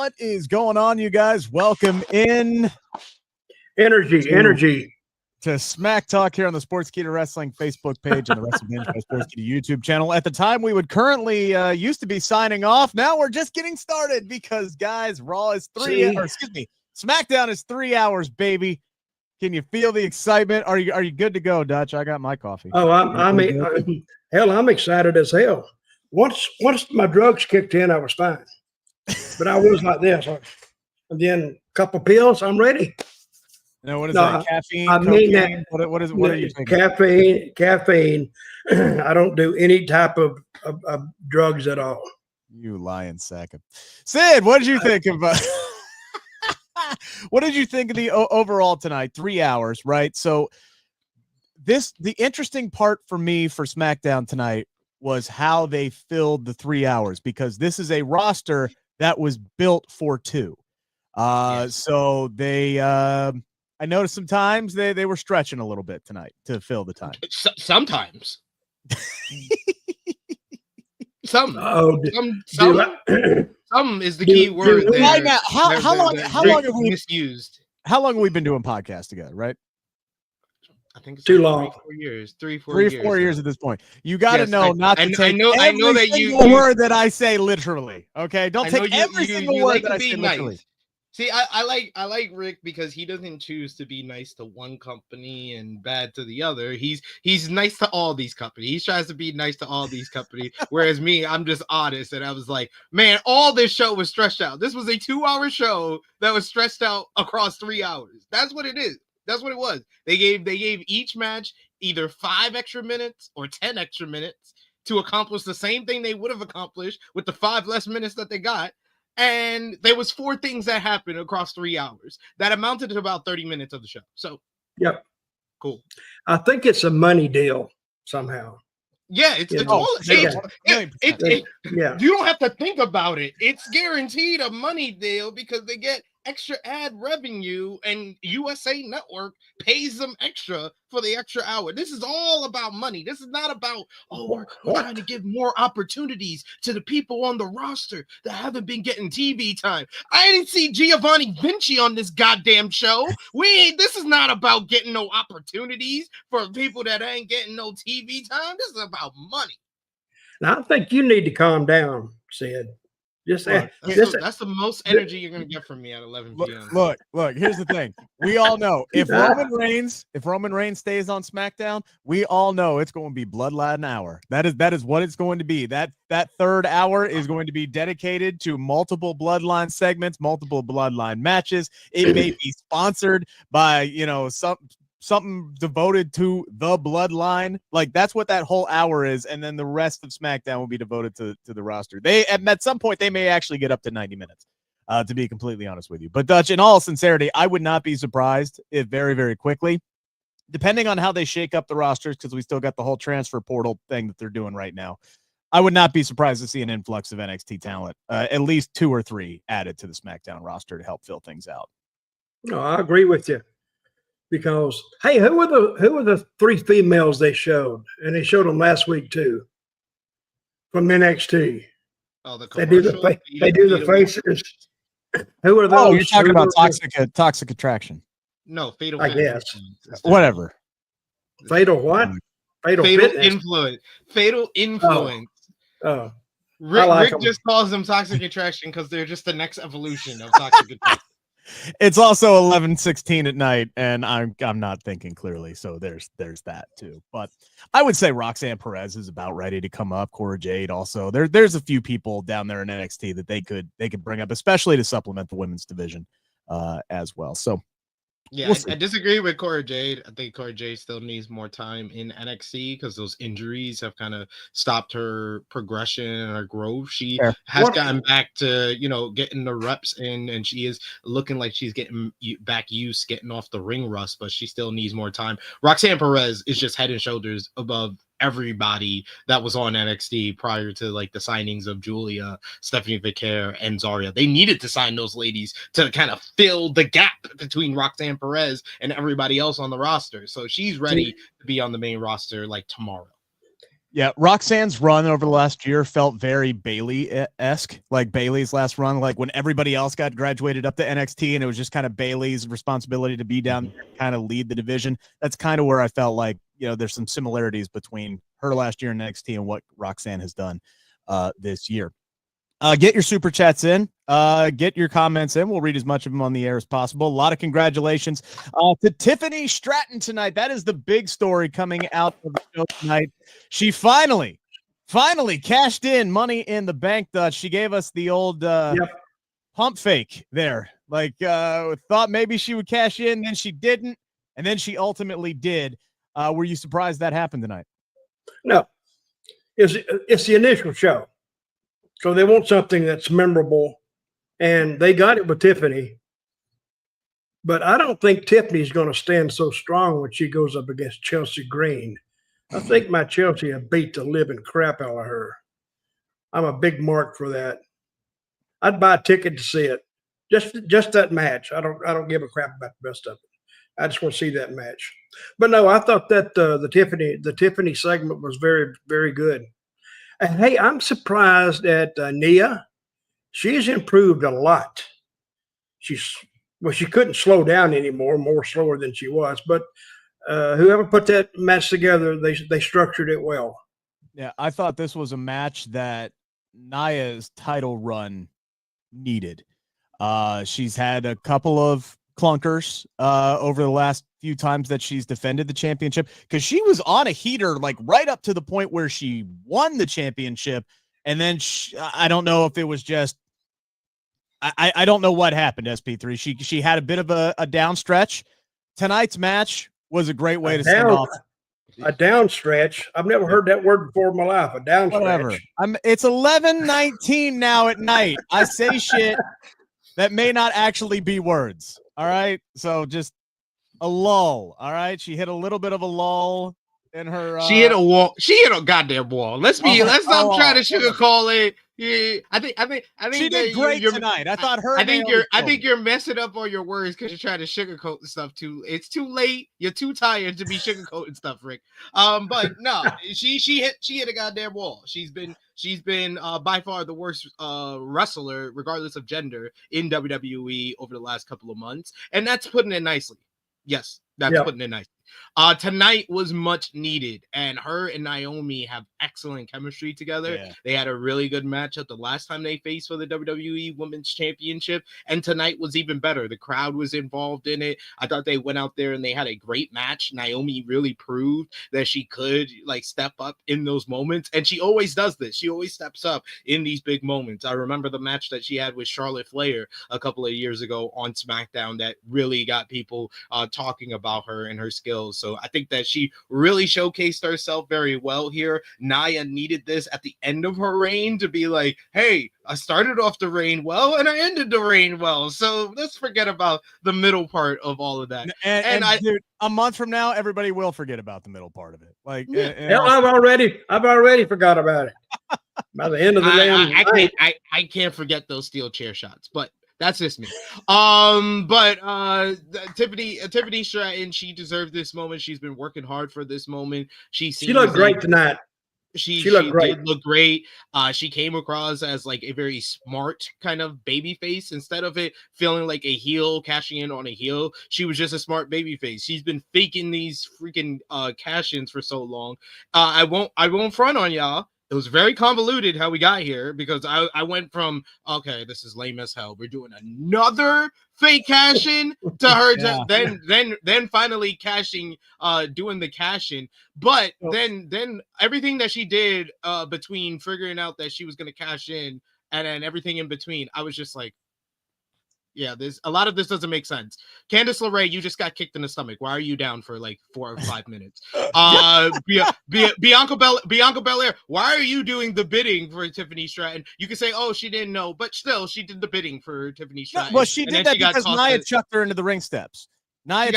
What is going on, you guys? Welcome in. Energy. To Smack Talk here on the Sportskeeda Wrestling Facebook page and the Wrestling Binge by Sportskeeda YouTube channel. At the time, we would currently used to be signing off. Now we're just getting started because, guys, Raw is SmackDown is 3 hours, baby. Can you feel the excitement? Are you good to go, Dutch? I got my coffee. Oh, I'm excited as hell. Once my drugs kicked in, I was fine, but I was like this. And then a couple pills, I'm ready. Now, what is that? Caffeine? I mean that. What are you taking? Caffeine. I don't do any type of drugs at all. You lying sack of Sid. What did you think of? What did you think of the overall tonight? 3 hours, right? So the interesting part for me for SmackDown tonight was how they filled the 3 hours, because this is a roster that was built for two. Yes. So they I noticed sometimes they were stretching a little bit tonight to fill the time. Sometimes. Some is the key word there. Right now, how long have we misused? How long have we been doing podcasts together, right? I think it's too long. 4 years. 4 years at this point. You got to know not to take I know that single word that I say literally. Okay, don't take every single word that I say literally. See, I like Rick because he doesn't choose to be nice to one company and bad to the other. He's nice to all these companies. He tries to be nice to all these companies. Whereas me, I'm just honest, and I was like, man, all this show was stretched out. This was a 2-hour show that was stretched out across 3 hours. That's what it is. That's what it was. They gave each match either 5 extra minutes or 10 extra minutes to accomplish the same thing they would have accomplished with the 5 less minutes that they got. And there was 4 things that happened across 3 hours that amounted to about 30 minutes of the show. So, yep, cool. I think it's a money deal somehow. Yeah, it's all. You don't have to think about it. It's guaranteed a money deal because they get extra ad revenue, and USA Network pays them extra for the extra hour. This is all about money. This is not about, we're trying to give more opportunities to the people on the roster that haven't been getting TV time. I didn't see Giovanni Vinci on this goddamn show. This is not about getting no opportunities for people that ain't getting no TV time. This is about money. Now, I think you need to calm down, Sid. That's the most energy you're going to get from me at 11 p.m. Look, here's the thing. We all know if Roman Reigns stays on SmackDown, we all know it's going to be Bloodline hour. That is what it's going to be. That third hour is going to be dedicated to multiple Bloodline segments, multiple Bloodline matches. It may be sponsored by, something devoted to the Bloodline. Like, that's what that whole hour is, and then the rest of SmackDown will be devoted to the roster. At some point they may actually get up to 90 minutes, to be completely honest with you. But Dutch, in all sincerity, I would not be surprised if very, very quickly, depending on how they shake up the rosters, because we still got the whole transfer portal thing that they're doing right now, I would not be surprised to see an influx of NXT talent, at least 2 or 3 added to the SmackDown roster to help fill things out. No, I agree with you. Because, hey, who were the 3 females they showed? And they showed them last week too, from NXT. Oh, they do the faces. Who are those? Oh, you're talking about toxic attraction. No, fatal. I guess. Whatever. Fatal what? Fatal influence. Fatal influence. Oh. Rick just calls them toxic attraction because they're just the next evolution of toxic attraction. It's also 11:16 at night, and I'm not thinking clearly, so there's that too. But I would say Roxanne Perez is about ready to come up. Cora Jade also. There's a few people down there in NXT that they could bring up, especially to supplement the women's division as well. So yeah, I disagree with Cora Jade. I think Cora Jade still needs more time in NXT because those injuries have kind of stopped her progression and her growth. She has gotten back to, getting the reps in, and she is looking like she's getting back used, getting off the ring rust, but she still needs more time. Roxanne Perez is just head and shoulders above everybody that was on NXT prior to like the signings of Julia, Stephanie Vicaire, and Zarya. They needed to sign those ladies to kind of fill the gap between Roxanne Perez and everybody else on the roster. So she's ready to be on the main roster like tomorrow. Yeah, Roxanne's run over the last year felt very Bailey-esque, like Bailey's last run, like when everybody else got graduated up to NXT and it was just kind of Bailey's responsibility to be down there and kind of lead the division. That's kind of where I felt like, there's some similarities between her last year in NXT and what Roxanne has done this year. Get your super chats in. Get your comments in. We'll read as much of them on the air as possible. A lot of congratulations to Tiffany Stratton tonight. That is the big story coming out of the show tonight. She finally cashed in Money in the Bank, Dutch. She gave us the old pump fake there. Like, thought maybe she would cash in, then she didn't, and then she ultimately did. Were you surprised that happened tonight? No. It's the initial show. So they want something that's memorable, and they got it with Tiffany. But I don't think Tiffany's going to stand so strong when she goes up against Chelsea Green. I think my Chelsea have beat the living crap out of her. I'm a big mark for that. I'd buy a ticket to see it. Just that match. I don't give a crap about the rest of it. I just want to see that match. But no, I thought that the Tiffany segment was very, very good. And hey, I'm surprised at Nia. She's improved a lot. She couldn't slow down anymore, more slower than she was. But whoever put that match together, they structured it well. Yeah, I thought this was a match that Nia's title run needed. She's had a couple of clunkers over the last few times that she's defended the championship, because she was on a heater like right up to the point where she won the championship, and then I don't know if it was just I don't know what happened. SP3, she had a bit of a down stretch. Tonight's match was a great way to send off a down stretch. I've never heard that word before in my life. A down stretch. It's 11:19 now at night. I say shit that may not actually be words. All right. So just a lull. All right. She hit a little bit of a lull in her. She hit a wall. She hit a goddamn wall. Let's stop trying to sugarcoat it. Yeah, I think she did great tonight. I thought her. I think you're messing up all your words because you're trying to sugarcoat the stuff too. It's too late. You're too tired to be sugarcoating stuff, Rick. But no, she hit a goddamn wall. She's been by far the worst wrestler, regardless of gender, in WWE over the last couple of months, and that's putting it nicely. Yes, that's putting it nicely. Tonight was much needed, and her and Naomi have excellent chemistry together. Yeah. They had a really good matchup the last time they faced for the WWE Women's Championship, and tonight was even better. The crowd was involved in it. I thought they went out there and they had a great match. Naomi really proved that she could step up in those moments, and she always does this. She always steps up in these big moments. I remember the match that she had with Charlotte Flair a couple of years ago on SmackDown that really got people talking about her and her skills. So I think that she really showcased herself very well here. Nia needed this at the end of her reign to be like, hey, I started off the reign well and I ended the reign well. So let's forget about the middle part of all of that. And dude, a month from now, everybody will forget about the middle part of it. I've already forgot about it. By the end of the day, I can't forget those steel chair shots, but that's just me. But Tiffany Stratton, she deserved this moment. She's been working hard for this moment. She looked great tonight. She did look great. She came across as a very smart kind of baby face instead of it feeling like a heel cashing in on a heel. She was just a smart baby face. She's been faking these freaking cash-ins for so long. I won't front on y'all. It was very convoluted how we got here, because I went from, okay, this is lame as hell, we're doing another fake cash-in to her then finally cashing, doing the cash-in. But then everything that she did between figuring out that she was going to cash in and then everything in between, I was just like, yeah, there's a lot of this doesn't make sense. Candice LeRae, you just got kicked in the stomach. Why are you down for 4 or 5 minutes? Bianca Belair, why are you doing the bidding for Tiffany Stratton? You can say, oh, she didn't know, but still, she did the bidding for Tiffany Stratton. Well, she did that because Nia chucked her into the ring steps. She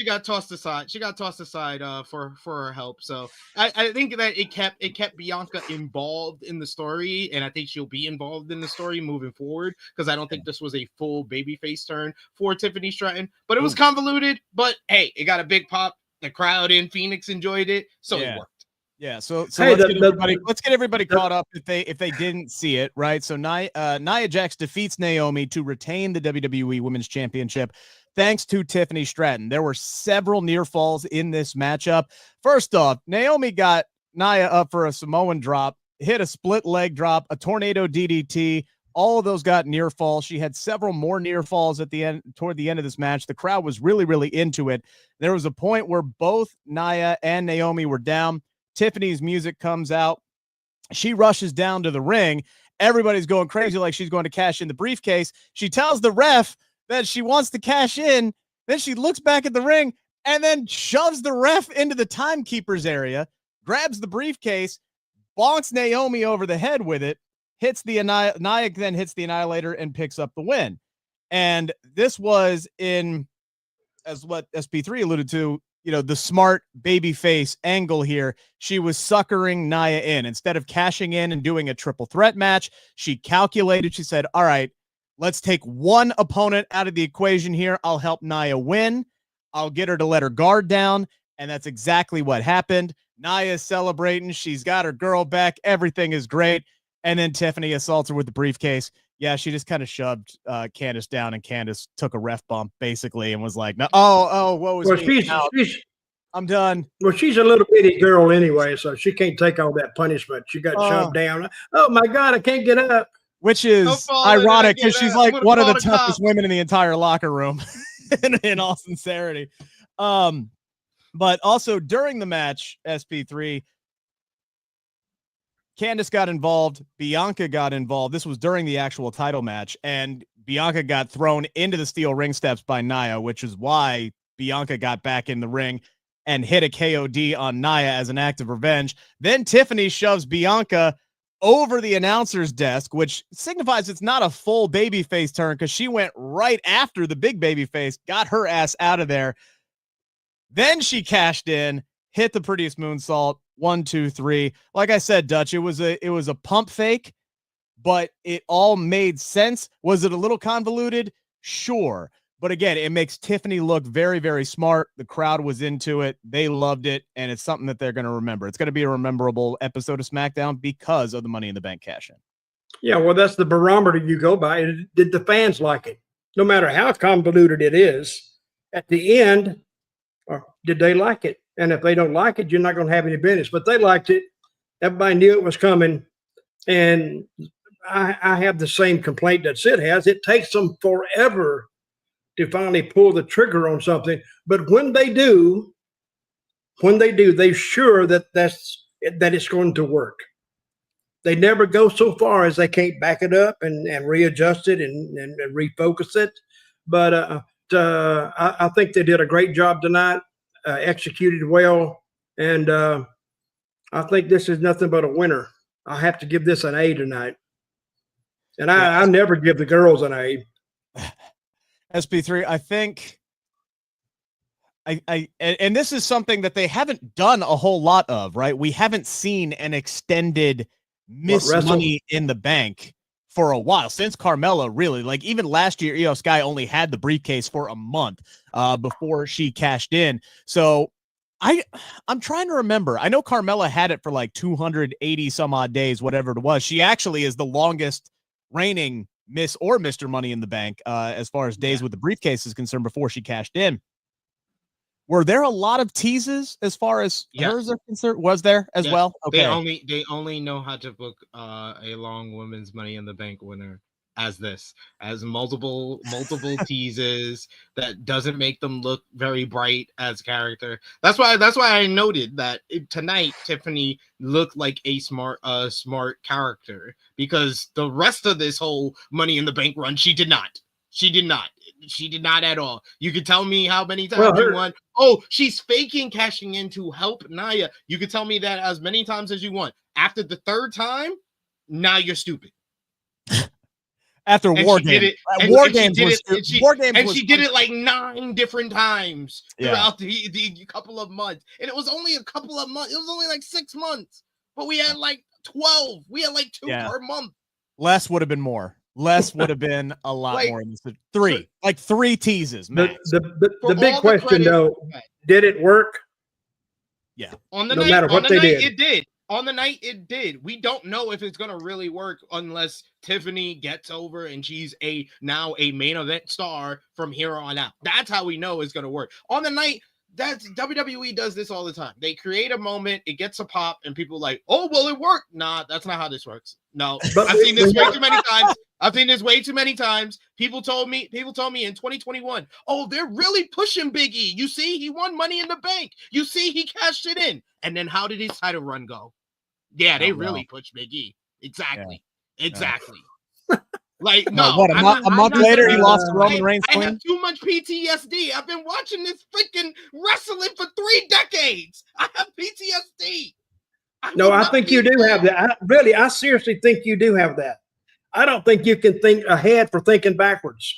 got tossed aside. She got tossed aside for her help. So I think that it kept Bianca involved in the story, and I think she'll be involved in the story moving forward, because I don't think this was a full babyface turn for Tiffany Stratton. But it was convoluted. But hey, it got a big pop. The crowd in Phoenix enjoyed it, so it worked. Yeah, so Hey, let's get everybody caught up if they didn't see it, right? So Nia Jax defeats Naomi to retain the WWE Women's Championship thanks to Tiffany Stratton. There were several near falls in this matchup. First off, Naomi got Nia up for a Samoan drop, hit a split leg drop, a tornado DDT. All of those got near falls. She had several more near falls at the end, toward the end of this match. The crowd was really, really into it. There was a point where both Nia and Naomi were down. Tiffany's music comes out. She rushes down to the ring. Everybody's going crazy like she's going to cash in the briefcase. She tells the ref that she wants to cash in. Then she looks back at the ring and then shoves the ref into the timekeeper's area, grabs the briefcase, bonks Naomi over the head with it, hits the Nia then hits the Annihilator and picks up the win. And this was in, as what SP3 alluded to, the smart babyface angle here. She was suckering Nia in. Instead of cashing in and doing a triple threat match, she calculated. She said, all right, let's take one opponent out of the equation here. I'll help Nia win. I'll get her to let her guard down. And that's exactly what happened. Nia's celebrating. She's got her girl back. Everything is great. And then Tiffany assaults her with the briefcase. Yeah, she just kind of shoved Candice down, and Candice took a ref bump basically and was like, "No, what was me? I'm done." Well, she's a little bitty girl anyway, so she can't take all that punishment. She got shoved down. Oh my God, I can't get up. Which is ironic because she's like one of the toughest women in the entire locker room, in all sincerity. But also during the match, SP3. Candice got involved. Bianca got involved. This was during the actual title match, and Bianca got thrown into the steel ring steps by Nia, which is why Bianca got back in the ring and hit a KOD on Nia as an act of revenge. Then Tiffany shoves Bianca over the announcer's desk, which signifies it's not a full babyface turn because she went right after the big babyface, got her ass out of there. Then she cashed in, hit the prettiest moonsault. 1, 2, 3. Like I said, Dutch, it was a pump fake, but it all made sense. Was it a little convoluted? Sure. But again, it makes Tiffany look very, very smart. The crowd was into it. They loved it. And it's something that they're going to remember. It's going to be a memorable episode of SmackDown because of the Money in the Bank cash in. Yeah, well, that's the barometer you go by. Did the fans like it? No matter how convoluted it is, at the end, did they like it? And if they don't like it, you're not going to have any business. But they liked it. Everybody knew it was coming. And I have the same complaint that Sid has. It takes them forever to finally pull the trigger on something. But when they do, they're sure that it's going to work. They never go so far as they can't back it up and readjust it and refocus it. But I think they did a great job tonight. Executed well, and I think this is nothing but a winner. I have to give this an A tonight, and I never give the girls an A. SP3, I think and this is something that they haven't done a whole lot of, right? We haven't seen an extended Miss Money in the Bank for a while, since Carmella, really. Like, even last year, Io Sky only had the briefcase for a month before she cashed in. So I'm trying to remember. I know Carmella had it for like 280 some odd days, whatever it was. She actually is the longest reigning Miss or Mr. Money in the Bank as far as days with the briefcase is concerned before she cashed in. Were there a lot of teases as far as hers are concerned? Was there as well? Okay. They only know how to book a long women's Money in the Bank winner as multiple teases that doesn't make them look very bright as a character. That's why I noted that tonight Tiffany looked like a smart character, because the rest of this whole Money in the Bank run, she did not. She did not at all. You could tell me how many times you want. Oh, she's faking cashing in to help Nia. You could tell me that as many times as you want. After the third time, now you're stupid. After War Games. She did it like 9 different times throughout the couple of months. And it was only a couple of months. It was only like 6 months. But we had like 12. We had like 2 per month. Less would have been more. Less would have been a lot more than this. 3 teases. The big question, though, did it work? Yeah. On the No night, matter on what the they night, did. it did. On the night, it did. We don't know if it's gonna really work unless Tiffany gets over and she's now a main event star from here on out. That's how we know it's gonna work. On the night, that's WWE does this all the time. They create a moment, it gets a pop, and people like, oh well, it worked. Nah, that's not how this works. No, But I've seen this way too many times. I've seen this way too many times. People told me in 2021, oh, they're really pushing Big E. You see, he won Money in the Bank. You see, he cashed it in. And then how did his title run go? Yeah, they really pushed Big E. Exactly. Yeah. Exactly. Like, no, what, a month later, he lost to Roman Reigns. I have too much PTSD. I've been watching this freaking wrestling for 3 decades. I have PTSD. I think you do have that. I seriously think you do have that. I don't think you can think ahead for thinking backwards.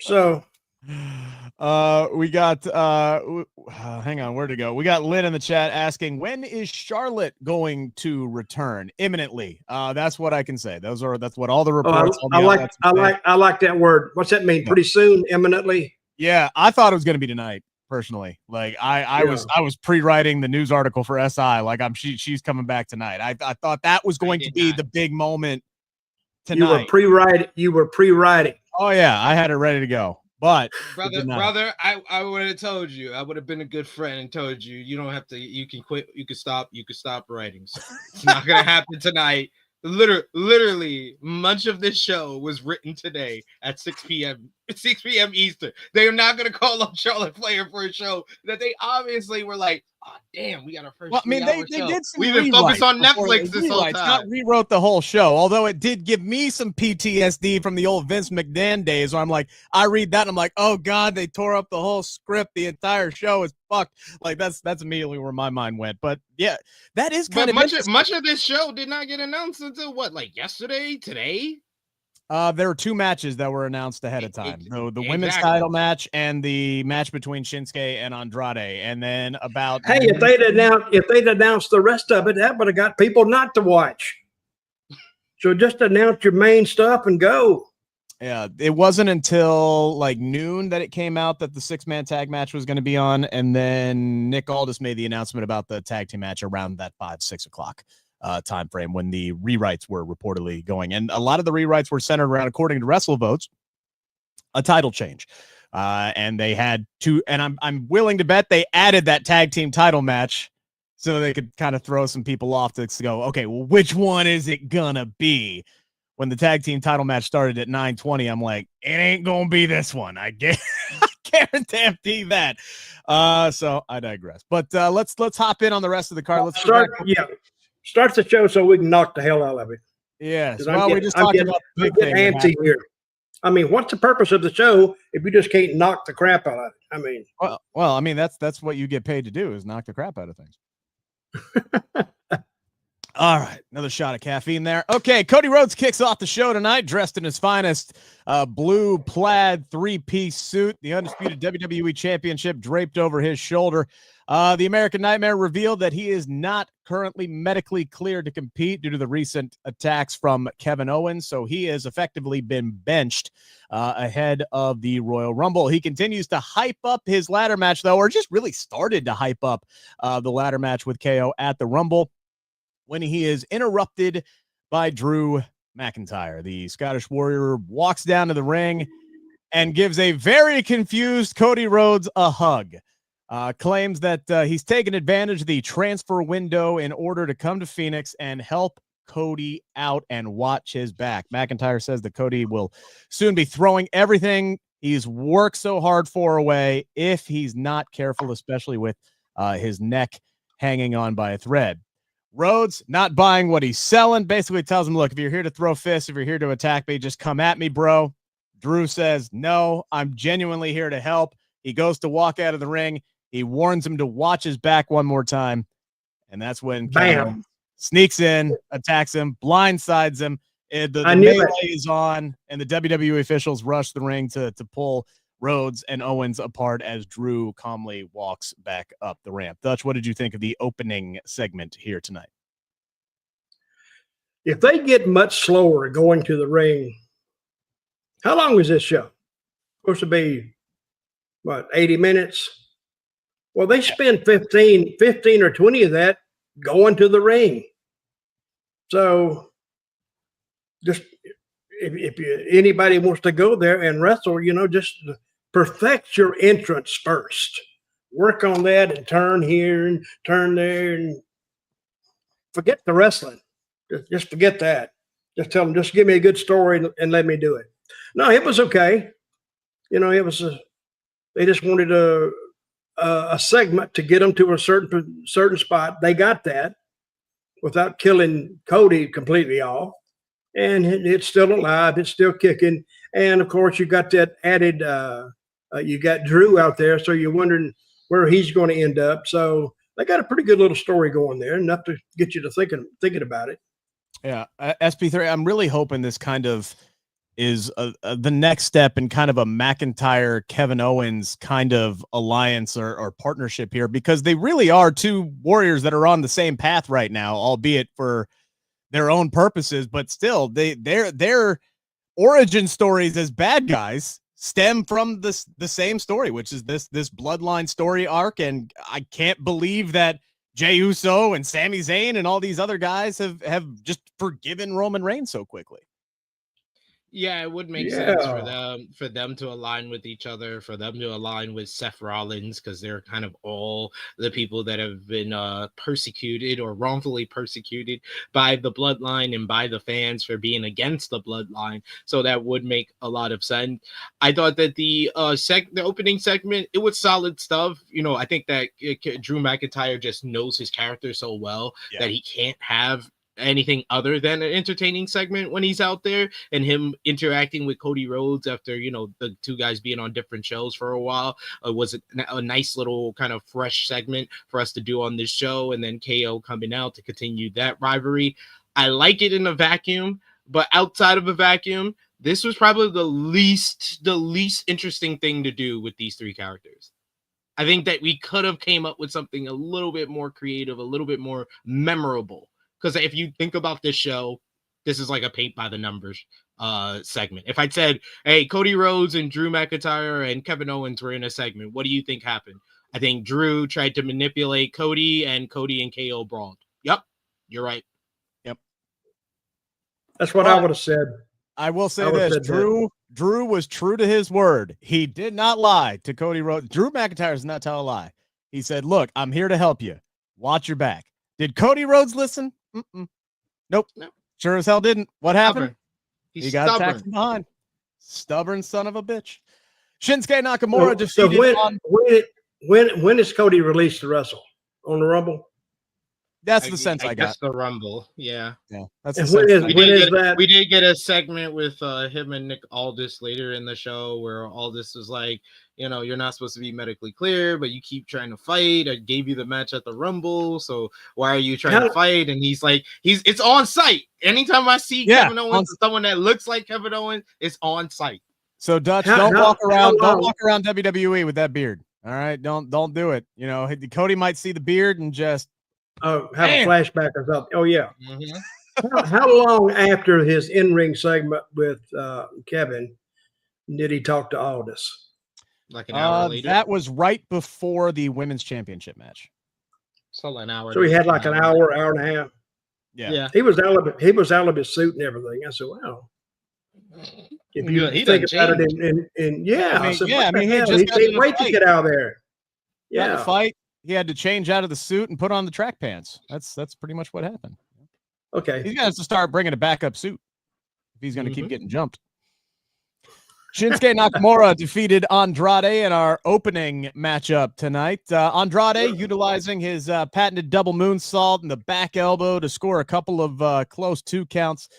So we got hang on, where'd it go? We got Lynn in the chat asking, when is Charlotte going to return? Imminently. That's what I can say. That's what all the reports. I like that word. What's that mean? Pretty soon, imminently. Yeah, I thought it was going to be tonight. Personally, like I was pre-writing the news article for SI. Like she's coming back tonight. I thought that was going to be the big moment tonight. You were pre-writing. Oh yeah, I had it ready to go. But brother, I would have told you. I would have been a good friend and told you you don't have to. You can quit. You can stop. You can stop writing. So it's not gonna happen tonight. Literally, much of this show was written today at 6 p.m. 6 p.m. Eastern. They are not going to call up Charlotte Flair for a show that they obviously were like, oh, damn, we got our first. Well, I mean, they did some We've been focused on Netflix this whole time. Not rewrote the whole show, although it did give me some PTSD from the old Vince McMahon days where I'm like, I read that and I'm like, oh, God, they tore up the whole script. The entire show is fucked. Like, that's immediately where my mind went. But, yeah, that is kind of much of this show did not get announced until, what, like yesterday, today? There were 2 matches that were announced ahead of time. The women's title match and the match between Shinsuke and Andrade. And then if they'd announced the rest of it, that would have got people not to watch. So just announce your main stuff and go. Yeah, it wasn't until like noon that it came out that the 6-man tag match was going to be on. And then Nick Aldis made the announcement about the tag team match around that 5-6 o'clock time frame when the rewrites were reportedly going, and a lot of the rewrites were centered around, according to WrestleVotes, a title change, and they had to, and I'm willing to bet they added that tag team title match so they could kind of throw some people off to go, okay, well, which one is it gonna be? When the tag team title match started at 9:20, I'm like, it ain't gonna be this one. I guarantee that. So I digress, but let's hop in on the rest of the card. Let's start the show so we can knock the hell out of it. Yes. Well, we just talked about the big thing antsy here. I mean, what's the purpose of the show if you just can't knock the crap out of it? I mean, well, I mean that's what you get paid to do, is knock the crap out of things. All right, another shot of caffeine there. Okay, Cody Rhodes kicks off the show tonight, dressed in his finest blue plaid 3-piece suit, the undisputed WWE Championship draped over his shoulder. The American Nightmare revealed that he is not currently medically cleared to compete due to the recent attacks from Kevin Owens, so he has effectively been benched ahead of the Royal Rumble. He continues to hype up his ladder match, though, or just really started to hype up the ladder match with KO at the Rumble, when he is interrupted by Drew McIntyre. The Scottish Warrior walks down to the ring and gives a very confused Cody Rhodes a hug. Claims that he's taken advantage of the transfer window in order to come to Phoenix and help Cody out and watch his back. McIntyre says that Cody will soon be throwing everything he's worked so hard for away if he's not careful, especially with his neck hanging on by a thread. Rhodes not buying what he's selling, basically tells him, look, if you're here to throw fists, if you're here to attack me, just come at me, bro. Drew says, no, I'm genuinely here to help. He goes to walk out of the ring. He warns him to watch his back one more time. And that's when Kevin sneaks in, attacks him, blindsides him. The melee is on, and the WWE officials rush the ring to pull Rhodes and Owens apart as Drew calmly walks back up the ramp. Dutch, what did you think of the opening segment here tonight? If they get much slower going to the ring, how long is this show? Supposed to be, what, 80 minutes? Well, they spend 15 or 20 of that going to the ring. So just if anybody wants to go there and wrestle, just perfect your entrance first. Work on that and turn here and turn there and forget the wrestling. Just forget that. Just tell them, just give me a good story and let me do it. No, it was okay. It was they just wanted a segment to get them to a certain spot. They got that without killing Cody completely off. And it's still alive. It's still kicking. And, of course, you got that added you got Drew out there, so you're wondering where he's going to end up. So they got a pretty good little story going there, enough to get you to thinking about it. Yeah, SP3, I'm really hoping this kind of is the next step in kind of a McIntyre, Kevin Owens kind of alliance or partnership here, because they really are two warriors that are on the same path right now, albeit for their own purposes, but still their origin stories as bad guys stem from the same story, which is this bloodline story arc. And I can't believe that Jey Uso and Sami Zayn and all these other guys have just forgiven Roman Reigns so quickly. Yeah, it would make sense for them to align with each other, for them to align with Seth Rollins, because they're kind of all the people that have been persecuted or wrongfully persecuted by the bloodline and by the fans for being against the bloodline. So that would make a lot of sense. I thought that the opening segment, it was solid stuff. I think that Drew McIntyre just knows his character so well that he can't have anything other than an entertaining segment when he's out there, and him interacting with Cody Rhodes after the two guys being on different shows for a while was a nice little kind of fresh segment for us to do on this show, and then KO coming out to continue that rivalry. I like it in a vacuum, but outside of a vacuum, this was probably the least interesting thing to do with these three characters. I think that we could have came up with something a little bit more creative, a little bit more memorable. Because if you think about this show, this is like a paint by the numbers segment. If I'd said, hey, Cody Rhodes and Drew McIntyre and Kevin Owens were in a segment, what do you think happened? I think Drew tried to manipulate Cody and KO brawled. Yep, you're right. Yep. That's what I would have said. I will say this. Drew was true to his word. He did not lie to Cody Rhodes. Drew McIntyre does not tell a lie. He said, look, I'm here to help you. Watch your back. Did Cody Rhodes listen? Nope. No. Sure as hell didn't. What happened? He got attacked from behind. Stubborn son of a bitch. Shinsuke Nakamura defeated when is Cody released to wrestle? On the Rumble? That's the sense I got. The Rumble, yeah. That's the sense. We did get a segment with him and Nick Aldis later in the show where Aldis was like, you're not supposed to be medically clear, but you keep trying to fight. I gave you the match at the Rumble, so why are you trying to fight? And he's like, it's on site. Anytime I see Kevin Owens, someone that looks like Kevin Owens, it's on site. So Dutch, don't walk around WWE with that beard. All right, don't do it. Cody might see the beard and just have a flashback or something. Oh yeah. Mm-hmm. How long after his in-ring segment with Kevin did he talk to Aldis? Like an hour later. That was right before the women's championship match. So an hour. So he had like an hour and a half. Yeah. He was out of his suit and everything. I said, wow. If you think about it, he can't wait to get out there. Yeah, the fight. He had to change out of the suit and put on the track pants. That's pretty much what happened. Okay, he's gonna have to start bringing a backup suit if he's gonna keep getting jumped. Shinsuke Nakamura defeated Andrade in our opening matchup tonight. Andrade utilizing his patented double moonsault and the back elbow to score a couple of close 2 counts.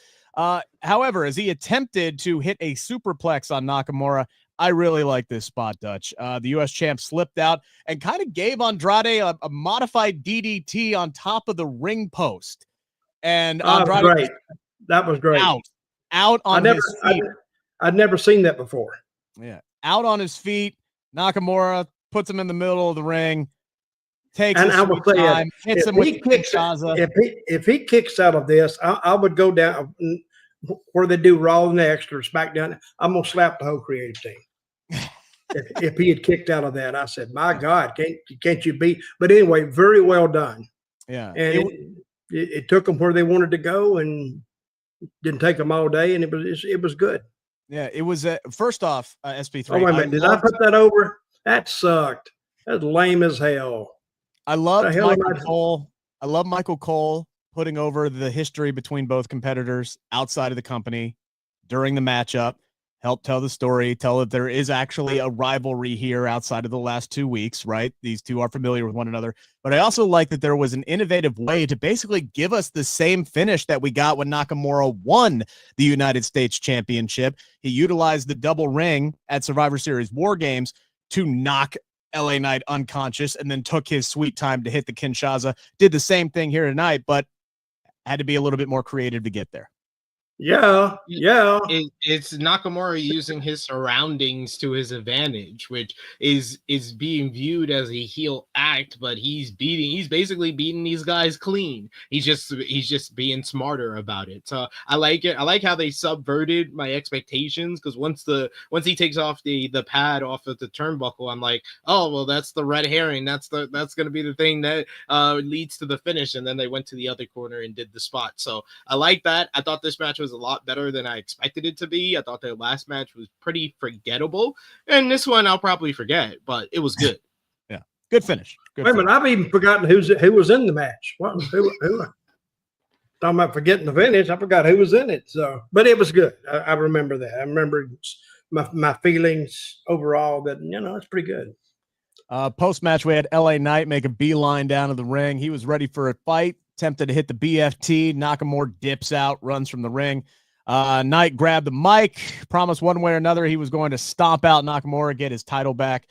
However, as he attempted to hit a superplex on Nakamura, I really like this spot, Dutch. The U.S. champ slipped out and kind of gave Andrade a modified DDT on top of the ring post. And Andrade that was great. Out on his feet. I'd never seen that before. Yeah, out on his feet. Nakamura puts him in the middle of the ring. Takes his time, hits him with Kinshasa. If he kicks out of this, I would go down where they do Raw Next or SmackDown. I'm gonna slap the whole creative team. if he had kicked out of that. I said, my God, can't you beat? But anyway, very well done. Yeah. And it took them where they wanted to go, and didn't take them all day, and it was good. Yeah, it was first off, SP3. Oh, wait a minute. Did I put that over? That sucked. That's lame as hell. I love Michael Cole. I love Michael Cole putting over the history between both competitors outside of the company during the matchup. Help tell the story, tell that there is actually a rivalry here outside of the last 2 weeks, right? These two are familiar with one another. But I also like that there was an innovative way to basically give us the same finish that we got when Nakamura won the United States Championship. He utilized the double ring at Survivor Series War Games to knock LA Knight unconscious, and then took his sweet time to hit the Kinshasa. Did the same thing here tonight, but had to be a little bit more creative to get there. Yeah. It's Nakamura using his surroundings to his advantage, which is being viewed as a heel act, but he's basically beating these guys clean. He's just being smarter about it. So I like it. I like how they subverted my expectations, because once he takes off the pad off of the turnbuckle, I'm like, oh well, that's the red herring. That's gonna be the thing that leads to the finish. And then they went to the other corner and did the spot. So I like that. I thought this match was a lot better than I expected it to be. I thought their last match was pretty forgettable, and this one I'll probably forget, but it was good. Yeah, good finish. Wait a minute, I've even forgotten who was in the match. Who talking about forgetting the finish? I forgot who was in it. So, but it was good. I remember that. I remember my feelings overall that it's pretty good. Post match, we had LA Knight make a beeline down to the ring. He was ready for a fight. Attempted to hit the BFT. Nakamura dips out, runs from the ring. Knight grabbed the mic, promised one way or another he was going to stomp out Nakamura, get his title back.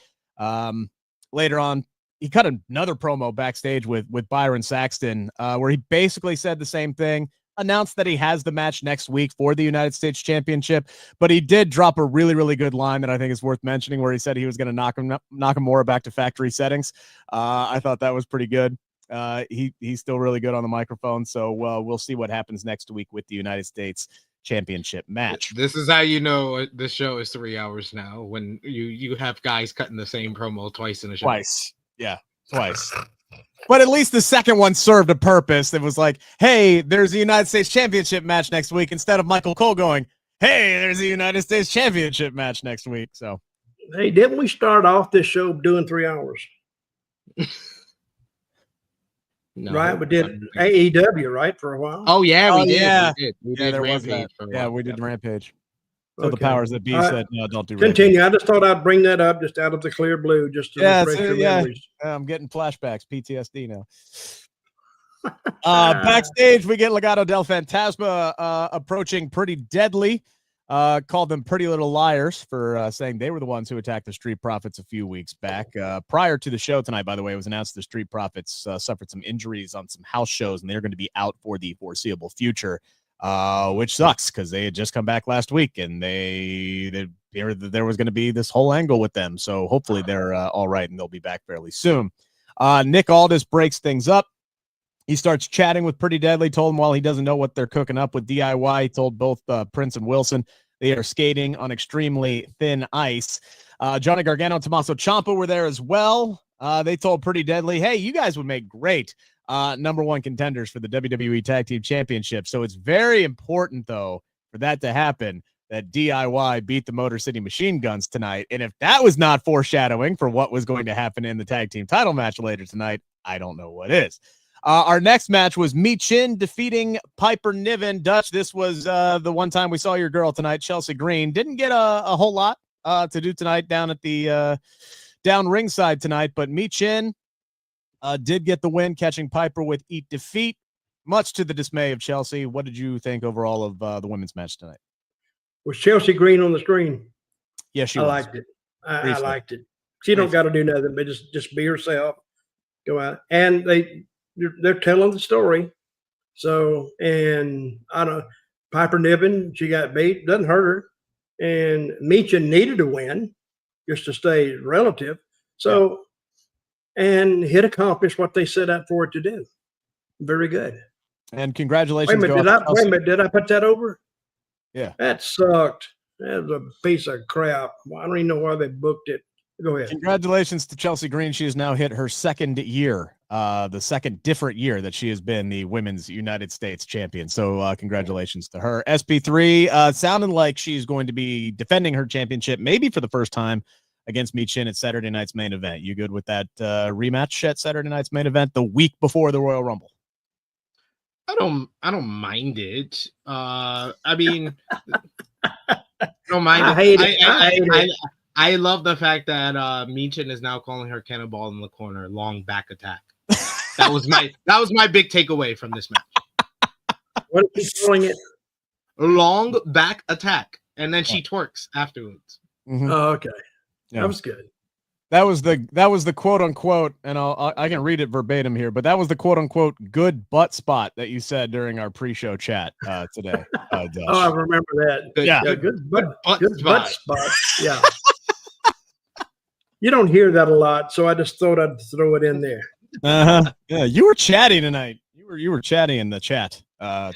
Later on, he cut another promo backstage with Byron Saxton, where he basically said the same thing, announced that he has the match next week for the United States Championship, but he did drop a really, really good line that I think is worth mentioning, where he said he was going to knock Nakamura back to factory settings. I thought that was pretty good. He's still really good on the microphone, so we'll see what happens next week with the United States Championship match. This is how you know the show is 3 hours now, when you have guys cutting the same promo twice in a show. Twice. But at least the second one served a purpose. It was like, hey, there's a United States Championship match next week, instead of Michael Cole going, hey, there's a United States Championship match next week. So, hey, didn't we start off this show doing 3 hours? No, right, we did AEW right for a while. Oh yeah, we did. Yeah, we did Rampage. We did Rampage. So the powers that be said, no, don't do. Continue. Rampage. I just thought I'd bring that up just out of the clear blue, just to refresh your memories. I'm getting flashbacks, PTSD now. Backstage, we get Legado del Fantasma approaching Pretty Deadly. Called them Pretty Little Liars for saying they were the ones who attacked the Street Profits a few weeks back. Prior to the show tonight, by the way, it was announced the Street Profits suffered some injuries on some house shows, and they're going to be out for the foreseeable future, which sucks because they had just come back last week, and there was going to be this whole angle with them. So hopefully they're all right, and they'll be back fairly soon. Nick Aldis breaks things up. He starts chatting with Pretty Deadly, told him while he doesn't know what they're cooking up with DIY. He told both Prince and Wilson they are skating on extremely thin ice. Johnny Gargano and Tommaso Ciampa were there as well. They told Pretty Deadly, hey, you guys would make great number one contenders for the WWE Tag Team Championship. So it's very important, though, for that to happen, that DIY beat the Motor City Machine Guns tonight. And if that was not foreshadowing for what was going to happen in the tag team title match later tonight, I don't know what is. Our next match was Michin defeating Piper Niven. Dutch, this was the one time we saw your girl tonight, Chelsea Green. Didn't get a whole lot to do tonight down at the down ringside tonight, but Michin did get the win, catching Piper with Eat Defeat, much to the dismay of Chelsea. What did you think overall of the women's match tonight? Was Chelsea Green on the screen? Yes, she was. I liked it. I liked it. She don't got to do nothing, but just be herself. Go out. And they're telling the story. So, and I don't know, Piper Niven, she got beat, doesn't hurt her. And Michin needed a win just to stay relative. So, and it accomplished what they set out for it to do. Very good. And congratulations. Wait a minute, did I put that over? Yeah. That sucked. That was a piece of crap. I don't even know why they booked it. Go ahead. Congratulations to Chelsea Green. She has now hit her second year, the second different year that she has been the Women's United States champion. So congratulations to her. SP3 sounding like she's going to be defending her championship, maybe for the first time against Mi Chin at Saturday night's main event. You good with that rematch at Saturday night's main event the week before the Royal Rumble? I don't mind it. I mean, I don't mind I it. hate it. I hate it. I love the fact that Michin is now calling her cannonball in the corner, long back attack. That was my big takeaway from this match. What are you calling it? Long back attack, and then she twerks afterwards. Mm-hmm. Oh, okay. Yeah. That was good. That was the quote unquote, and I can read it verbatim here, but that was the quote unquote good butt spot that you said during our pre-show chat today. Dutch. Oh, I remember that. Good butt spot. Yeah. You don't hear that a lot, so I just thought I'd throw it in there. Yeah, you were chatty tonight. You were chatty in the chat.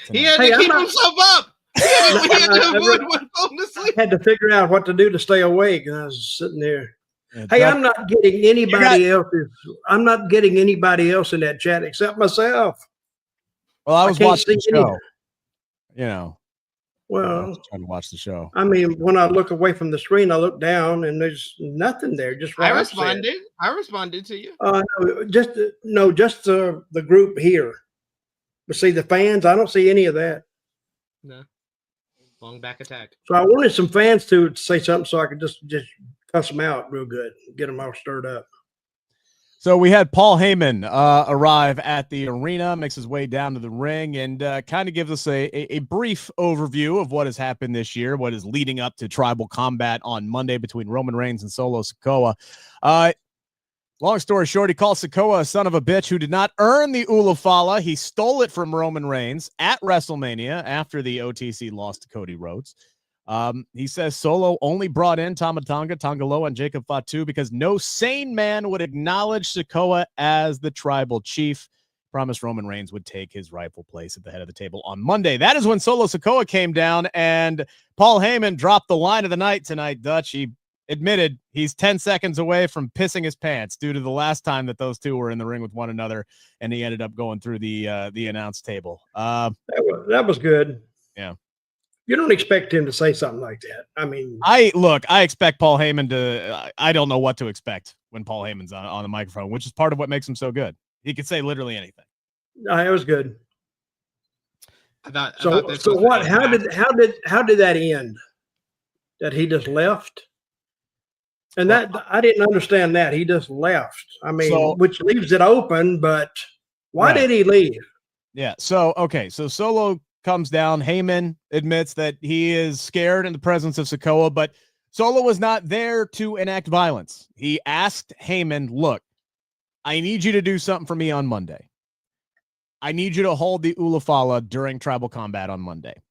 He had to keep himself up. I had to figure out what to do to stay awake, and I was sitting there. Yeah, hey, I'm not getting anybody else. I'm not getting anybody else in that chat except myself. Well, I was watching the show. You know. Well, I was trying to watch the show. I mean, when I look away from the screen, I look down, and there's nothing there. Just I responded. I responded to you. Just the group here. But see, the fans, I don't see any of that. No. Long back attack. So I wanted some fans to say something so I could just cuss them out real good, get them all stirred up. So we had Paul Heyman arrive at the arena, makes his way down to the ring, and kind of gives us a brief overview of what has happened this year, what is leading up to Tribal Combat on Monday between Roman Reigns and Solo Sikoa. Long story short, he calls Sikoa a son of a bitch who did not earn the Ulafala. He stole it from Roman Reigns at WrestleMania after the OTC lost to Cody Rhodes. He says Solo only brought in Tama Tonga, Tongaloa, and Jacob Fatu because no sane man would acknowledge Sikoa as the tribal chief. Promised Roman Reigns would take his rightful place at the head of the table on Monday. That is when Solo Sikoa came down, and Paul Heyman dropped the line of the night tonight, Dutch. He admitted he's 10 seconds away from pissing his pants due to the last time that those two were in the ring with one another, and he ended up going through the announce table. That was good. Yeah. You don't expect him to say something like that. I mean, I expect Paul Heyman to, I don't know what to expect when Paul Heyman's on the microphone, which is part of what makes him so good. He could say literally anything. It was good. I thought what, how did that end? That he just left? And that, I didn't understand that. He just left. I mean, which leaves it open, but why did he leave? Yeah. So Solo comes down. Heyman admits that he is scared in the presence of Sikoa, but Solo was not there to enact violence. He asked Heyman, look, I need you to do something for me on Monday. I need you to hold the Ulafala during Tribal Combat on Monday.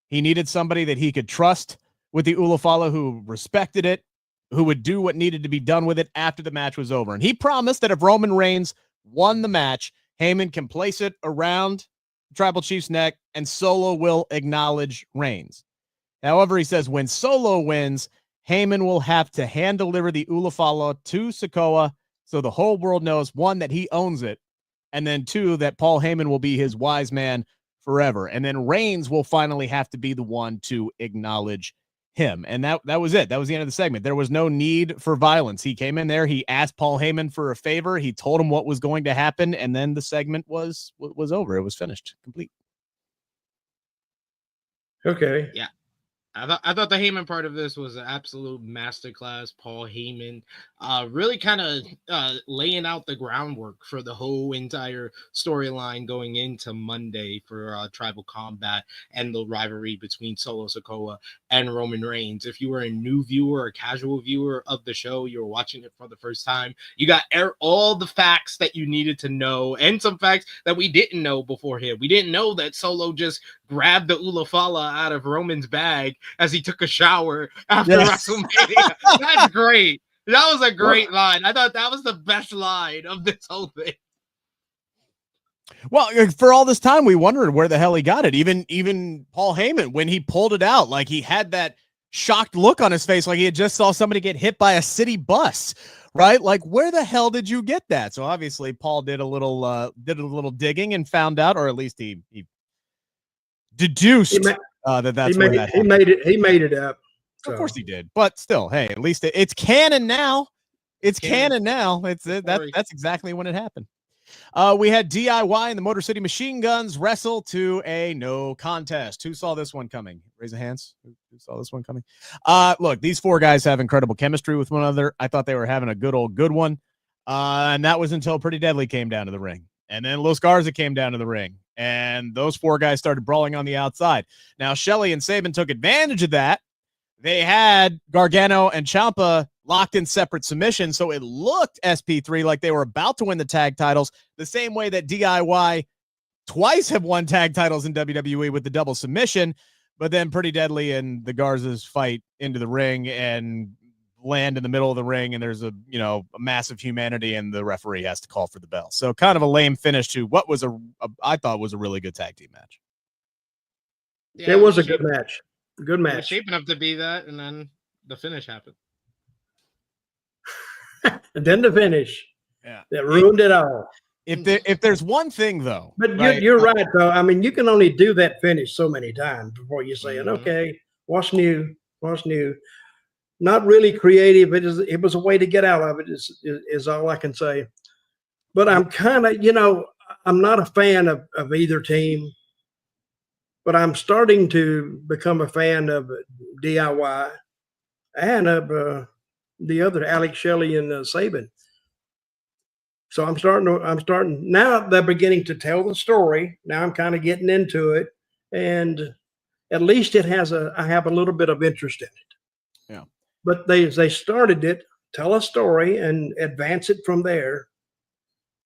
He needed somebody that he could trust with the Ulafala, who respected it, who would do what needed to be done with it after the match was over. And he promised that if Roman Reigns won the match, Heyman can place it around Tribal Chief's neck and Solo will acknowledge Reigns. However, he says when Solo wins, Heyman will have to hand deliver the Ulafala to Sikoa so the whole world knows, one, that he owns it, and then two, that Paul Heyman will be his wise man forever. And then Reigns will finally have to be the one to acknowledge him. And that was it. That was the end of the segment. There was no need for violence. He came in there, he asked Paul Heyman for a favor, he told him what was going to happen, and then the segment was over. It was finished, complete. Okay. Yeah. I thought the Heyman part of this was an absolute masterclass. Paul Heyman really kind of laying out the groundwork for the whole entire storyline going into Monday for Tribal Combat and the rivalry between Solo Sikoa and Roman Reigns. If you were a new viewer or casual viewer of the show, you were watching it for the first time, you got all the facts that you needed to know and some facts that we didn't know beforehand. We didn't know that Solo just grabbed the Ulafala out of Roman's bag as he took a shower after WrestleMania. That's great. That was a great line. I thought that was the best line of this whole thing. Well, for all this time, we wondered where the hell he got it. Even Paul Heyman, when he pulled it out, like he had that shocked look on his face, like he had just saw somebody get hit by a city bus, right? Like, where the hell did you get that? So obviously Paul did a little digging and found out, or at least he deduced that's where that happened. He made it up. So. Of course he did, but still, hey, at least it's canon now. It's canon now. That's exactly when it happened. We had DIY and the Motor City Machine Guns wrestle to a no contest. Who saw this one coming? Raise your hands. Who saw this one coming? Look, these four guys have incredible chemistry with one another. I thought they were having a good one. And that was until Pretty Deadly came down to the ring. And then Los Garza came down to the ring. And those four guys started brawling on the outside. Now, Shelley and Sabin took advantage of that. They had Gargano and Ciampa locked in separate submissions, so it looked SP3 like they were about to win the tag titles, the same way that DIY twice have won tag titles in WWE with the double submission, but then Pretty Deadly and the Garzas fight into the ring and land in the middle of the ring, and there's a massive humanity, and the referee has to call for the bell. So kind of a lame finish to what was I thought was a really good tag team match. Yeah, it was a good match. Good match. It was shaping up to be that, and then the finish happened. And then the finish. Yeah. That ruined it all. If there's one thing, though. But you're right, though. I mean, you can only do that finish so many times before you're saying, okay, what's new? What's new? Not really creative. It was a way to get out of it, is all I can say. But I'm kind of, I'm not a fan of either team. But I'm starting to become a fan of DIY and of the other Alex Shelley and Sabin. So I'm starting now. They're beginning to tell the story. Now I'm kind of getting into it, and at least I have a little bit of interest in it. Yeah. But they started it, tell a story, and advance it from there,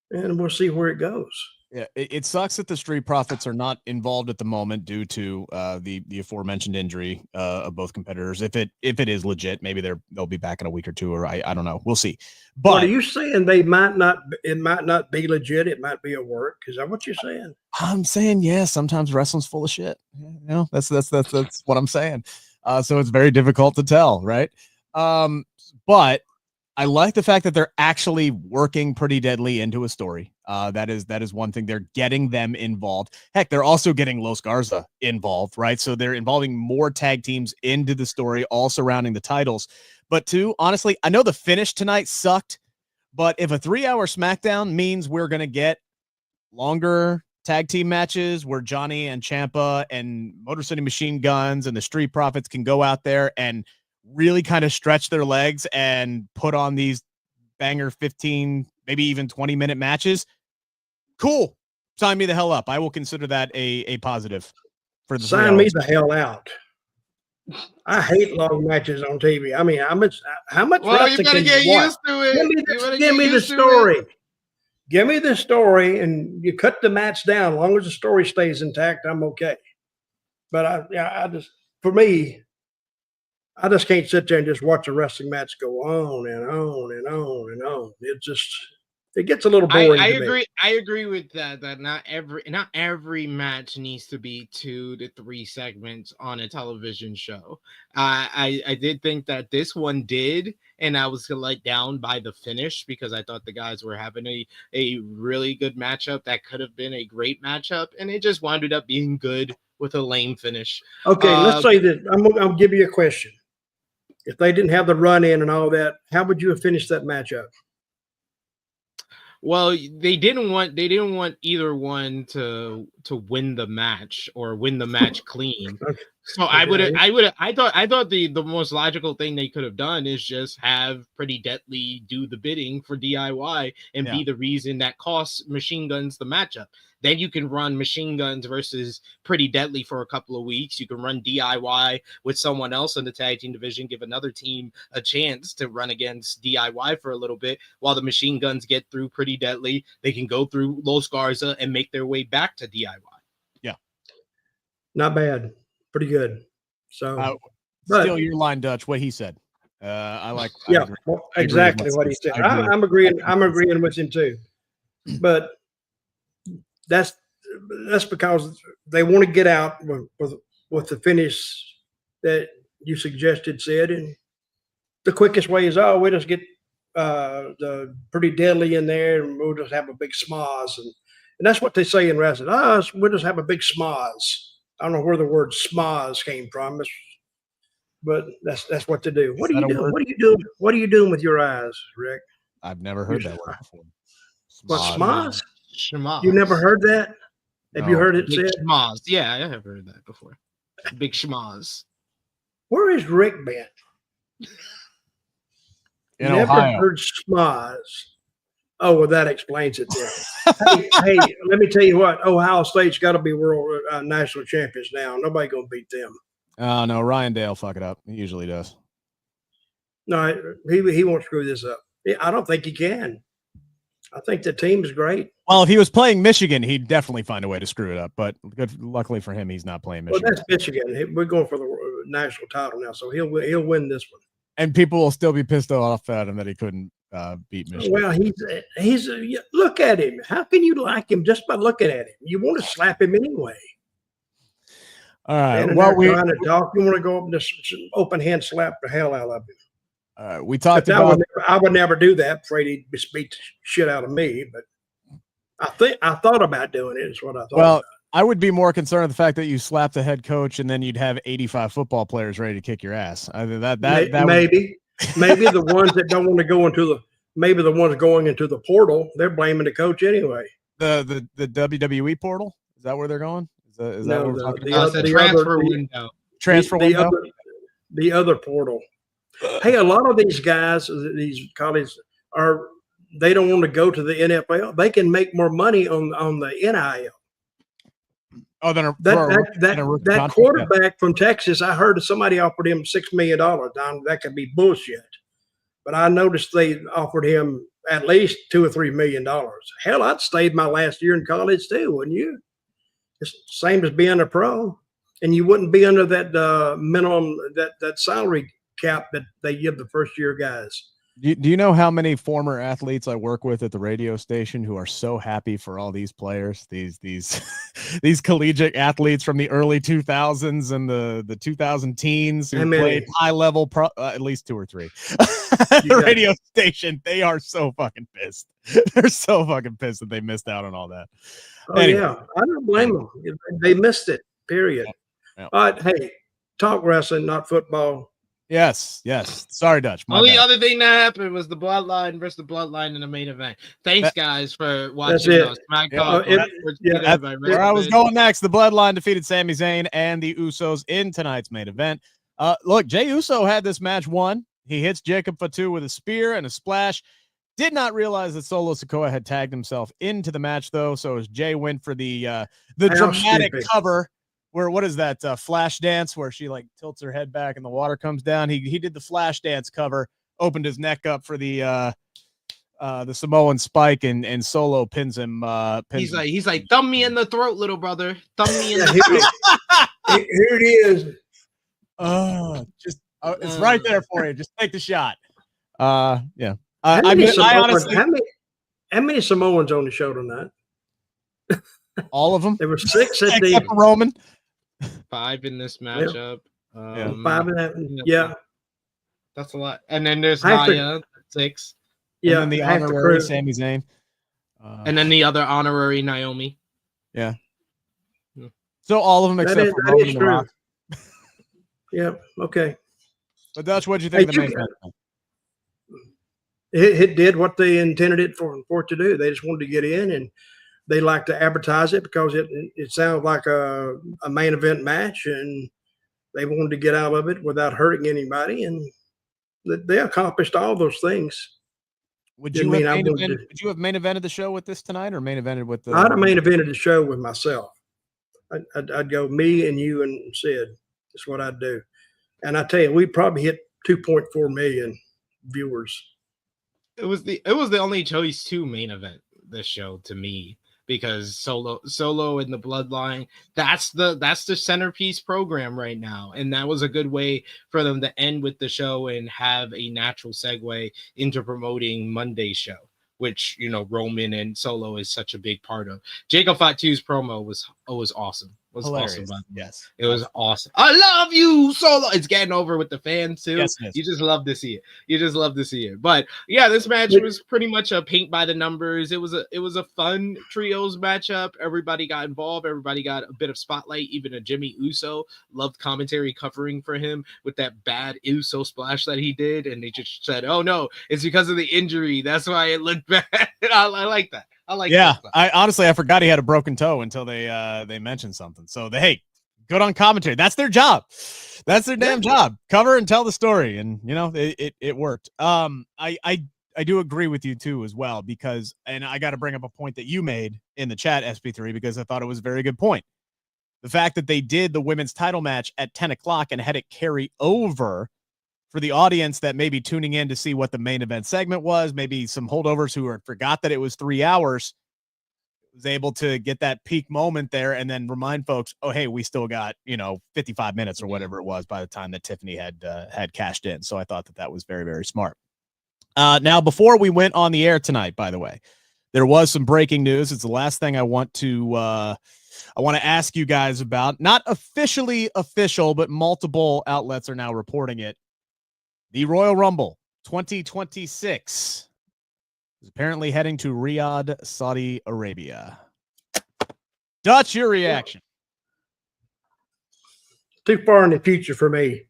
and we'll see where it goes. Yeah, it sucks that the Street Profits are not involved at the moment due to the aforementioned injury of both competitors. If it is legit, maybe they'll be back in a week or two, or I don't know. We'll see. But what are you saying? They might not. It might not be legit. It might be a work. Is that what you're saying? I'm saying yes. Sometimes wrestling's full of shit. That's what I'm saying. So it's very difficult to tell, right? But I like the fact that they're actually working Pretty Deadly into a story. That is one thing. They're getting them involved. Heck, they're also getting Los Garza involved, right? So they're involving more tag teams into the story, all surrounding the titles. But honestly, I know the finish tonight sucked, but if a 3-hour SmackDown means we're going to get longer tag team matches where Johnny and Ciampa and Motor City Machine Guns and the Street Profits can go out there and really kind of stretch their legs and put on these banger 15, maybe even 20-minute matches, cool. Sign me the hell up. I will consider that a positive for the sign me the hell out. I hate long matches on TV. I mean, how much well, you better get used to it. Give me the story. Give me the story, and you cut the match down. As long as the story stays intact, I'm okay. But for me, I just can't sit there and just watch a wrestling match go on and on and on and on. It gets a little boring. I agree. I agree with that. That not every match needs to be 2 to 3 segments on a television show. I did think that this one did, and I was let down by the finish because I thought the guys were having a really good matchup that could have been a great matchup, and it just wound up being good with a lame finish. Okay, let's say that I'll give you a question. If they didn't have the run in and all that, how would you have finished that matchup? Well, they didn't want either one to win the match or win the match clean. Okay. So I thought the most logical thing they could have done is just have Pretty Deadly do the bidding for DIY and be the reason that costs Machine Guns the matchup. Then you can run Machine Guns versus Pretty Deadly for a couple of weeks. You can run DIY with someone else in the tag team division, give another team a chance to run against DIY for a little bit while the Machine Guns get through Pretty Deadly. They can go through Los Garza and make their way back to DIY. Yeah. Not bad. Pretty good. So still your line, Dutch, what he said. I like exactly what he said. I'm agreeing with him too. But that's because they want to get out with the finish that you suggested, Sid, and the quickest way is, we'll just get the Pretty Deadly in there, and we'll just have a big schmoz, and that's what they say in wrestling. We'll just have a big schmoz. I don't know where the word schmoz came from, but that's what to do. What are you doing? What are you doing? What are you doing with your eyes, Rick? I've never heard that word before. What, schmoz? Schmoz. You never heard that? Have you heard it Big said? schmoz. Yeah, I have heard that before. Big schmoz. Where is Rick been? In Never Ohio. heard schmoz. Oh, well, that explains it then. hey, let me tell you what. Ohio State's got to be world national champions now. Nobody gonna beat them. Oh no, Ryan Dale fuck it up. He usually does. No, he won't screw this up. I don't think he can. I think the team is great. Well, if he was playing Michigan, he'd definitely find a way to screw it up. But luckily for him, he's not playing Michigan. Well, that's Michigan. We're going for the national title now, so he'll win this one. And people will still be pissed off at him that he couldn't beat Michigan. Well, he's look at him. How can you like him just by looking at him? You want to slap him anyway. All right. And Well, trying to talk. You want to go up and just open hand slap the hell out of him. We talked about. I would never do that. Afraid he'd beat the shit out of me. But I thought about doing it. Is what I thought. Well, about. I would be more concerned with the fact that you slap the head coach and then you'd have 85 football players ready to kick your ass. Maybe the ones that don't want to go into the ones going into the portal, they're blaming the coach anyway. The WWE portal, is that where they're going? Is that what we're talking about? The transfer window. Transfer window. The other portal. Hey, a lot of these guys, these colleges they don't want to go to the NFL. They can make more money on the NIL. Oh, that quarterback from Texas, I heard somebody offered him $6 million. That could be bullshit. But I noticed they offered him at least $2 or $3 million. Hell, I'd stayed my last year in college too, wouldn't you? It's the same as being a pro. And you wouldn't be under that minimum, that salary cap that they give the first year guys. Do you know how many former athletes I work with at the radio station who are so happy for all these players, these these collegiate athletes from the early 2000s and the 2000 teens who played high level at least 2 or 3 at the radio station? They are so fucking pissed. They're so fucking pissed that they missed out on all that. Oh anyway. Yeah, I don't blame them. They missed it. Period. Yeah. But hey, talk wrestling, not football. Yes. Sorry, Dutch. Only other thing that happened was the Bloodline versus the Bloodline in the main event. Thanks, guys, for watching SmackDown. Where I was going next, the Bloodline defeated Sami Zayn and the Usos in tonight's main event. Look, Jey Uso had this match won. He hits Jacob Fatu with a spear and a splash. Did not realize that Solo Sikoa had tagged himself into the match, though. So as Jey went for the dramatic cover. Where what is that flash dance where she like tilts her head back and the water comes down? He did the flash dance cover, opened his neck up for the Samoan spike, and Solo pins him. He's like, thumb me in the throat, little brother. Thumb me in the throat. Here it is. It's right there for you. Just take the shot. Yeah. How many Samoans on the show tonight? All of them. There were 6 at except for Roman. 5 in this matchup. 5 in that. Yeah, that's a lot. And then there's Naya, 6. Yeah, and then the honorary Sami Zayn. And then the other honorary Naomi. Yeah. So all of them except for Roman and The Rock. Yeah. Okay. But Dutch, what'd you think of the main event? It did what they intended it for it to do. They just wanted to get in, and they like to advertise it because it sounds like a main event match, and they wanted to get out of it without hurting anybody, and they accomplished all those things. Would you have main evented the show with this tonight, or main evented with the? I'd have main evented the show with myself. I'd go me and you and Sid. That's what I'd do, and I tell you, we probably hit 2.4 million viewers. It was the only choice to main event this show to me, because Solo and the Bloodline, that's the centerpiece program right now, and that was a good way for them to end with the show and have a natural segue into promoting Monday's show, which Roman and Solo is such a big part of. Jacob Fatu's promo was awesome. was Hilarious. awesome. By the way. Yes. It was awesome. I love you Solo. It's getting over with the fans too. Yes, it is. You just love to see it. You just love to see it. But yeah, this match was pretty much a paint by the numbers. It was a fun trios matchup. Everybody got involved. Everybody got a bit of spotlight. Even a Jimmy Uso loved commentary covering for him with that bad Uso splash that he did, and they just said, "Oh no, it's because of the injury. That's why it looked bad." I like that. I like that. I honestly forgot he had a broken toe until they mentioned something. So hey, good on commentary. That's their job. That's their damn job. Cover and tell the story, and it worked. I do agree with you too as well, because, and I got to bring up a point that you made in the chat, SP3, because I thought it was a very good point. The fact that they did the women's title match at 10 o'clock and had it carry over for the audience that may be tuning in to see what the main event segment was, maybe some holdovers who forgot that it was 3 hours, was able to get that peak moment there and then remind folks, oh, hey, we still got, 55 minutes or whatever it was by the time that Tiffany had cashed in. So I thought that was very, very smart. Now, before we went on the air tonight, by the way, there was some breaking news. It's the last thing I want to ask you guys about. Not officially official, but multiple outlets are now reporting it. The Royal Rumble 2026 is apparently heading to Riyadh, Saudi Arabia. Dutch, your reaction? Too far in the future for me.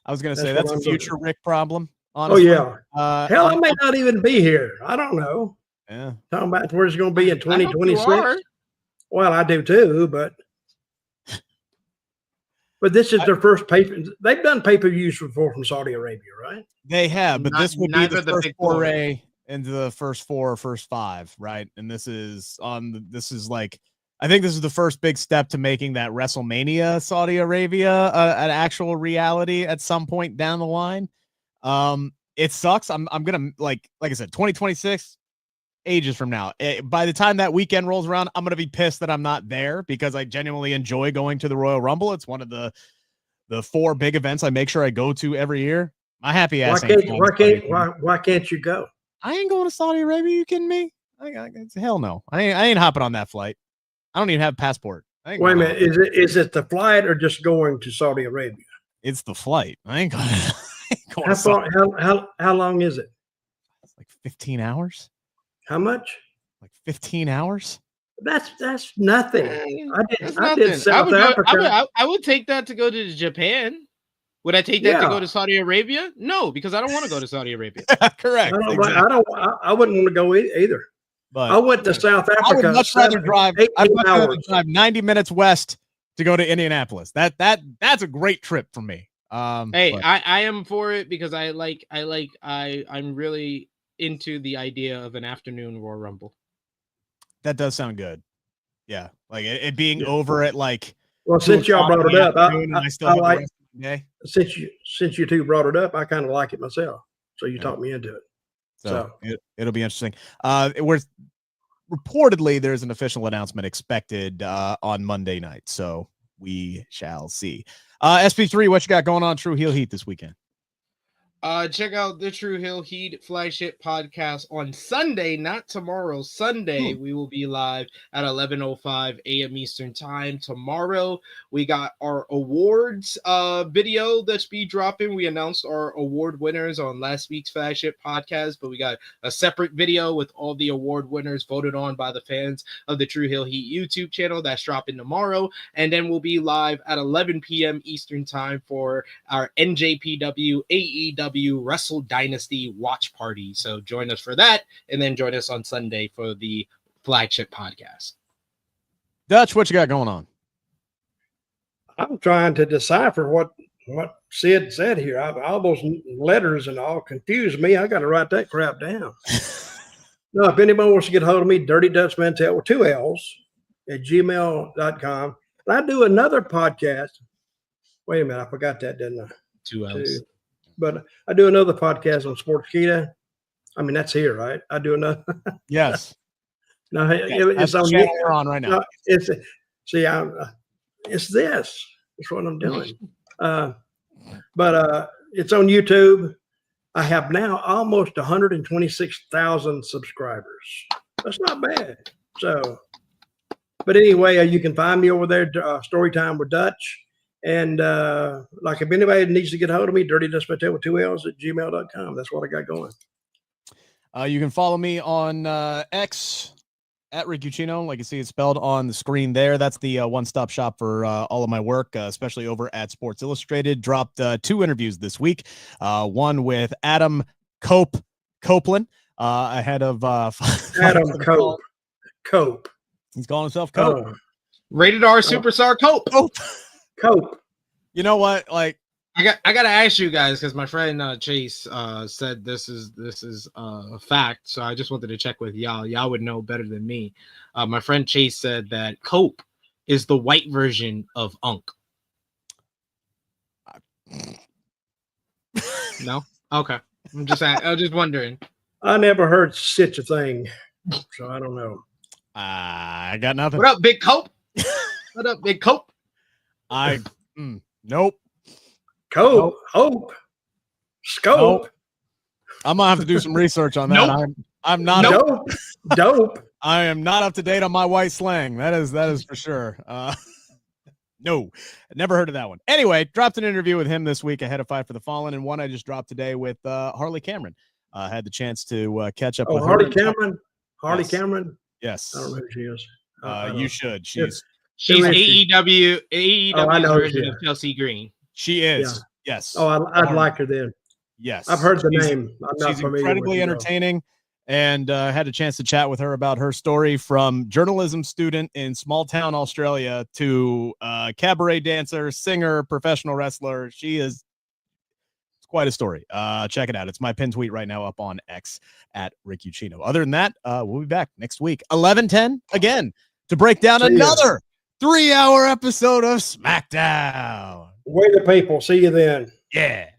I was going to say that's a future Rick problem. Honestly. Oh, yeah. Hell, I may not even be here. I don't know. Yeah. Talking about where it's going to be in 2026. Well, I do too, but this is their first pay. They've done pay-per-views before from Saudi Arabia, right? They have, but this would be the first foray into the first five, right? And this is like, I think this is the first big step to making that WrestleMania Saudi Arabia an actual reality at some point down the line. It sucks. I'm gonna like I said, 2026. Ages from now. By the time that weekend rolls around, I'm going to be pissed that I'm not there, because I genuinely enjoy going to the Royal Rumble. It's one of the 4 big events I make sure I go to every year. My happy ass. Why can't you go? I ain't going to Saudi Arabia. You kidding me? Hell no. I ain't hopping on that flight. I don't even have a passport. Wait a minute. Is it the flight or just going to Saudi Arabia? It's the flight. I ain't going. How long is it? It's like 15 hours. How much? Like 15 hours. That's nothing. I did South Africa. I would take that to go to Japan. Would I take that to go to Saudi Arabia? No, because I don't want to go to Saudi Arabia. Correct. I wouldn't want to go either. But I went to South Africa. I would much rather drive 90 minutes west to go to Indianapolis. That's a great trip for me. I am for it, because I'm really into the idea of an afternoon Royal Rumble. That does sound good. Yeah, like it being over at like. Well, since y'all brought it up, I like. Since you two brought it up, I kind of like it myself. So you talked me into it. So it'll be interesting. Reportedly there's an official announcement expected on Monday night, so we shall see. SP3, what you got going on True Heel Heat this weekend? Check out the True Heel Heat flagship podcast on Sunday, not tomorrow. Sunday, we will be live at 11:05 a.m. Eastern time. Tomorrow, we got our awards video that's be dropping. We announced our award winners on last week's flagship podcast, but we got a separate video with all the award winners voted on by the fans of the True Heel Heat YouTube channel. That's dropping tomorrow. And then we'll be live at 11 p.m. Eastern time for our NJPW AEW Wrestle Dynasty watch party. So join us for that, and then join us on Sunday for the flagship podcast. Dutch, what you got going on? I'm trying to decipher what Sid said here. All those letters and all confused me. I got to write that crap down. No, if anybody wants to get a hold of me, Dirty Dutch Mantell with 2 L's at gmail.com. And I do another podcast. Wait a minute, I forgot that, didn't I? 2 L's. But I do another podcast on Sportskeeda. I mean, that's here, right? I do another. Yes. No, it's on you. We're on right now. No, it's this. It's what I'm doing. But it's on YouTube. I have now almost 126,000 subscribers. That's not bad. So But anyway, you can find me over there, Story Time with Dutch. And like if anybody needs to get a hold of me, Dirty Dutch Mantell with 2 L's at gmail.com. That's what I got going. You can follow me on X at Rick Ucchino. Like you see, it's spelled on the screen there. That's the one-stop shop for all of my work, especially over at Sports Illustrated. Dropped 2 interviews this week. One with Adam Copeland, ahead of Adam Cope. He's calling himself Cope. Rated R superstar Cope. Cope. You know what? Like, I gotta ask you guys because my friend Chase said this is a fact, so I just wanted to check with y'all. Y'all would know better than me. My friend Chase said that Cope is the white version of Unk. No, okay. I was just wondering. I never heard such a thing, so I don't know. I got nothing. What up, Big Cope? What up, Big Cope? Nope. Cope, Nope. Hope, Scope. Nope. I'm gonna have to do some research on that. Nope. I'm not Dope. I am not up to date on my white slang. That is for sure. No, never heard of that one. Anyway, dropped an interview with him this week ahead of Fight for the Fallen, and one I just dropped today with Harley Cameron. Had the chance to catch up with Harley her. Cameron. Harley Yes. Cameron. Yes. I don't know who she is. You should. She's She's Who is she? AEW's know version she of Chelsea Green. She is. Yes. Oh, I'd like her then. Yes. I've heard the name. I'm not She's familiar incredibly with her, though. entertaining, and had a chance to chat with her about her story from journalism student in small town Australia to cabaret dancer, singer, professional wrestler. It's quite a story. Check it out. It's my pin tweet right now up on X at Rick Ucchino. Other than that, we'll be back next week, 11:10 again, to break down another 3-hour episode of SmackDown. Way to people. See you then. Yeah.